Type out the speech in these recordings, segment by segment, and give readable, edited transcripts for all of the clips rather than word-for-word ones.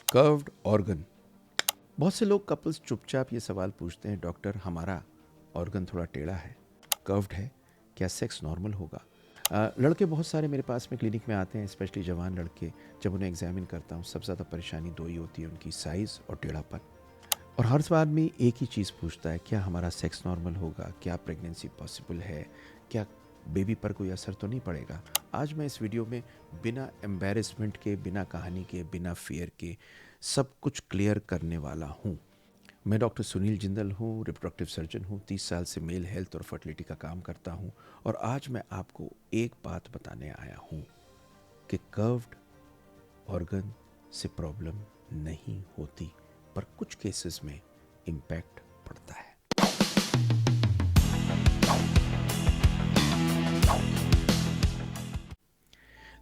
Curved organ. बहुत से लोग कपल्स चुपचाप ये सवाल पूछते हैं, डॉक्टर हमारा ऑर्गन थोड़ा टेढ़ा है, कर्व्ड है, क्या सेक्स नॉर्मल होगा? लड़के बहुत सारे मेरे पास में क्लिनिक में आते हैं, स्पेशली जवान लड़के। जब उन्हें एग्जामिन करता हूँ, सबसे ज़्यादा परेशानी दो ही होती है, उनकी साइज़ और टेढ़ापन। और हर आदमी एक ही चीज़ पूछता है, क्या हमारा सेक्स नॉर्मल होगा, क्या प्रेगनेंसी पॉसिबल है, क्या बेबी पर कोई असर तो नहीं पड़ेगा? आज मैं इस वीडियो में बिना एम्बेरसमेंट के, बिना कहानी के, बिना फियर के सब कुछ क्लियर करने वाला हूँ। मैं डॉक्टर सुनील जिंदल हूँ, रिप्रोडक्टिव सर्जन हूँ, 30 साल से मेल हेल्थ और फर्टिलिटी का काम करता हूँ। और आज मैं आपको एक बात बताने आया हूँ कि कर्व्ड ऑर्गन से प्रॉब्लम नहीं होती, पर कुछ केसेस में इम्पैक्ट पड़ता है।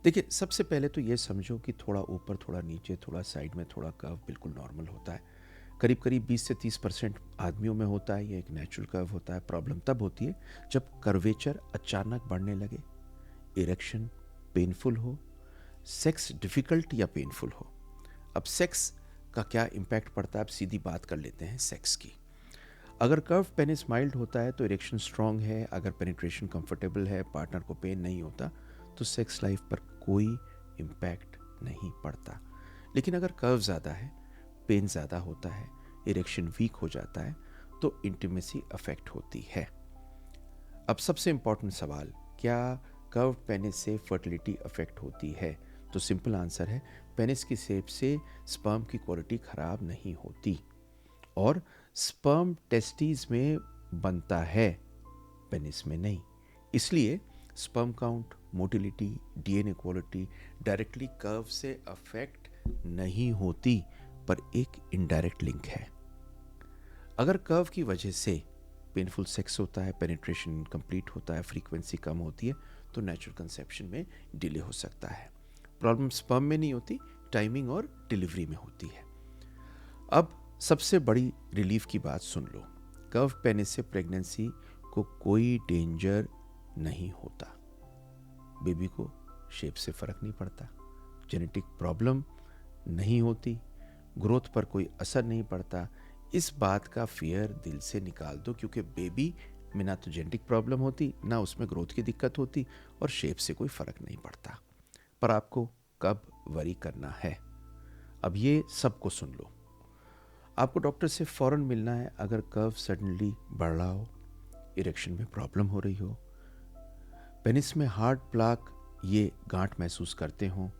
देखिए, सबसे पहले तो ये समझो कि थोड़ा ऊपर, थोड़ा नीचे, थोड़ा साइड में, थोड़ा कर्व बिल्कुल नॉर्मल होता है। करीब करीब 20 से 30% आदमियों में होता है। ये एक नेचुरल कर्व होता है। प्रॉब्लम तब होती है जब कर्वेचर अचानक बढ़ने लगे, इरेक्शन पेनफुल हो, सेक्स डिफ़िकल्ट या पेनफुल हो। अब सेक्स का क्या इम्पैक्ट पड़ता है, अब सीधी बात कर लेते हैं सेक्स की। अगर कर्व पेनिस माइल्ड होता है तो इरेक्शन स्ट्रांग है, अगर पेनिट्रेशन कंफर्टेबल है, पार्टनर को पेन नहीं होता, तो सेक्स लाइफ पर कोई इम्पैक्ट नहीं पड़ता। लेकिन अगर कर्व ज़्यादा है, पेन ज़्यादा होता है, इरेक्शन वीक हो जाता है, तो इंटीमेसी अफेक्ट होती है। अब सबसे इंपॉर्टेंट सवाल, क्या कर्व पेनिस से फर्टिलिटी अफेक्ट होती है? तो सिंपल आंसर है, पेनिस की शेप से स्पर्म की क्वालिटी खराब नहीं होती, और स्पर्म टेस्टिस में बनता है, पेनिस में नहीं। इसलिए sperm count, motility, DNA quality directly curve से अफेक्ट नहीं होती, पर एक इनडायरेक्ट लिंक है। अगर कर्व की वजह से पेनफुल सेक्स होता है, पेनिट्रेशन इनकम्प्लीट होता है, फ्रीक्वेंसी कम होती है, तो नेचुरल कंसेप्शन में डिले हो सकता है। प्रॉब्लम स्पर्म में नहीं होती, टाइमिंग और डिलीवरी में होती है। अब सबसे बड़ी रिलीफ की बात सुन लो, कर्व पेनिस से प्रेगनेंसी को कोई डेंजर नहीं होता, बेबी को शेप से फर्क नहीं पड़ता, जेनेटिक प्रॉब्लम नहीं होती, ग्रोथ पर कोई असर नहीं पड़ता। इस बात का फियर दिल से निकाल दो, क्योंकि बेबी में ना तो जेनेटिक प्रॉब्लम होती, ना उसमें ग्रोथ की दिक्कत होती, और शेप से कोई फर्क नहीं पड़ता। पर आपको कब वरी करना है, अब ये सबको सुन लो। आपको डॉक्टर से फ़ौरन मिलना है अगर कर्व सडनली बढ़ रहा हो, इरेक्शन में प्रॉब्लम हो रही हो, पेनिस में हार्ड प्लाक ये गांठ महसूस करते हो,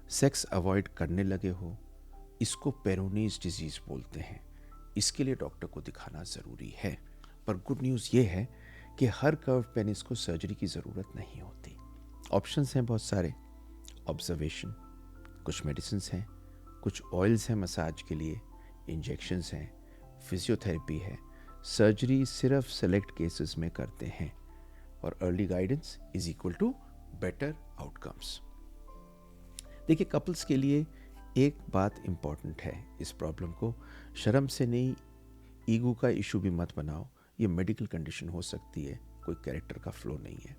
सेक्स अवॉइड करने लगे हो। इसको पेरोनीज डिजीज़ बोलते हैं। इसके लिए डॉक्टर को दिखाना ज़रूरी है। पर गुड न्यूज़ ये है कि हर कर्व पेनिस को सर्जरी की ज़रूरत नहीं होती। ऑप्शंस हैं बहुत सारे, ऑब्जर्वेशन, कुछ मेडिसिन्स हैं, कुछ ऑयल्स हैं मसाज के लिए, इंजेक्शंस हैं, फिजियोथेरेपी है, सर्जरी सिर्फ सेलेक्ट केसेस में करते हैं, और early guidance is equal to better outcomes. देखिए, कपल्स के लिए एक बात इंपॉर्टेंट है, इस प्रॉब्लम को शर्म से नहीं, ईगो का इशू भी मत बनाओ। ये मेडिकल कंडीशन हो सकती है, कोई कैरेक्टर का फ्लो नहीं है।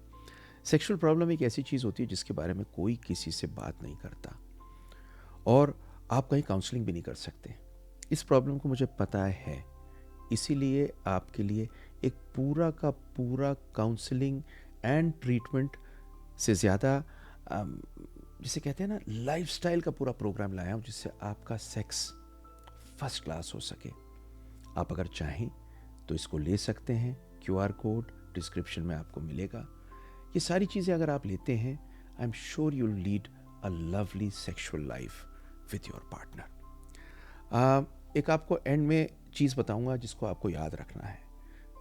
सेक्सुअल प्रॉब्लम एक ऐसी चीज़ होती है जिसके बारे में कोई किसी से बात नहीं करता, और आप कहीं काउंसलिंग भी नहीं कर सकते। इस प्रॉब्लम को मुझे पता है, इसीलिए आपके लिए एक पूरा का पूरा काउंसलिंग एंड ट्रीटमेंट से ज़्यादा जिसे कहते हैं ना, लाइफस्टाइल का पूरा प्रोग्राम लाया हूँ, जिससे आपका सेक्स फर्स्ट क्लास हो सके। आप अगर चाहें तो इसको ले सकते हैं, क्यूआर कोड डिस्क्रिप्शन में आपको मिलेगा। ये सारी चीज़ें अगर आप लेते हैं, I am sure you will lead a lovely sexual life with your partner. एक आपको एंड में चीज़ बताऊंगा जिसको आपको याद रखना है।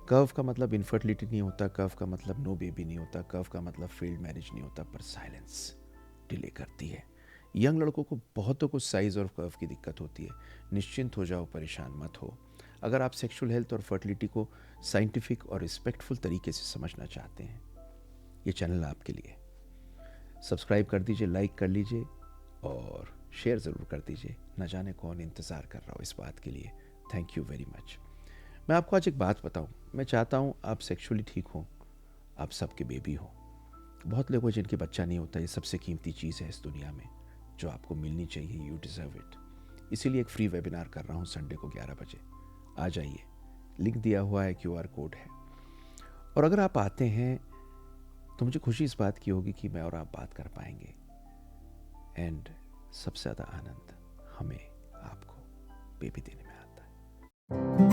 कर्व का मतलब इनफर्टिलिटी नहीं होता, कर्व का मतलब नो बेबी नहीं होता, कर्व का मतलब फेल्ड मैरिज नहीं होता, पर साइलेंस डिले करती है। यंग लड़कों को बहुतों को साइज़ और कर्व की दिक्कत होती है। निश्चिंत हो जाओ, परेशान मत हो। अगर आप सेक्सुअल हेल्थ और फर्टिलिटी को साइंटिफिक और रिस्पेक्टफुल तरीके से समझना चाहते हैं, ये चैनल आपके लिए। सब्सक्राइब कर दीजिए, लाइक कर लीजिए, और शेयर ज़रूर कर दीजिए। न जाने कौन इंतज़ार कर रहा हो इस बात के लिए। Thank you very much. मैं आपको आज एक बात बताऊं, मैं चाहता हूं आप सेक्सुअली ठीक हो, आप सबके बेबी हो। बहुत लोग हैं जिनके बच्चा नहीं होता, ये सबसे कीमती चीज़ है इस दुनिया में जो आपको मिलनी चाहिए। You deserve it. इसीलिए एक फ्री वेबिनार कर रहा हूँ संडे को 11 बजे। आ जाइए, लिंक दिया हुआ है, QR कोड है। और अगर आप आते हैं तो मुझे खुशी इस बात की होगी कि मैं और आप बात कर पाएंगे। एंड सबसे ज़्यादा आनंद हमें आपको बेबी देने में आता है।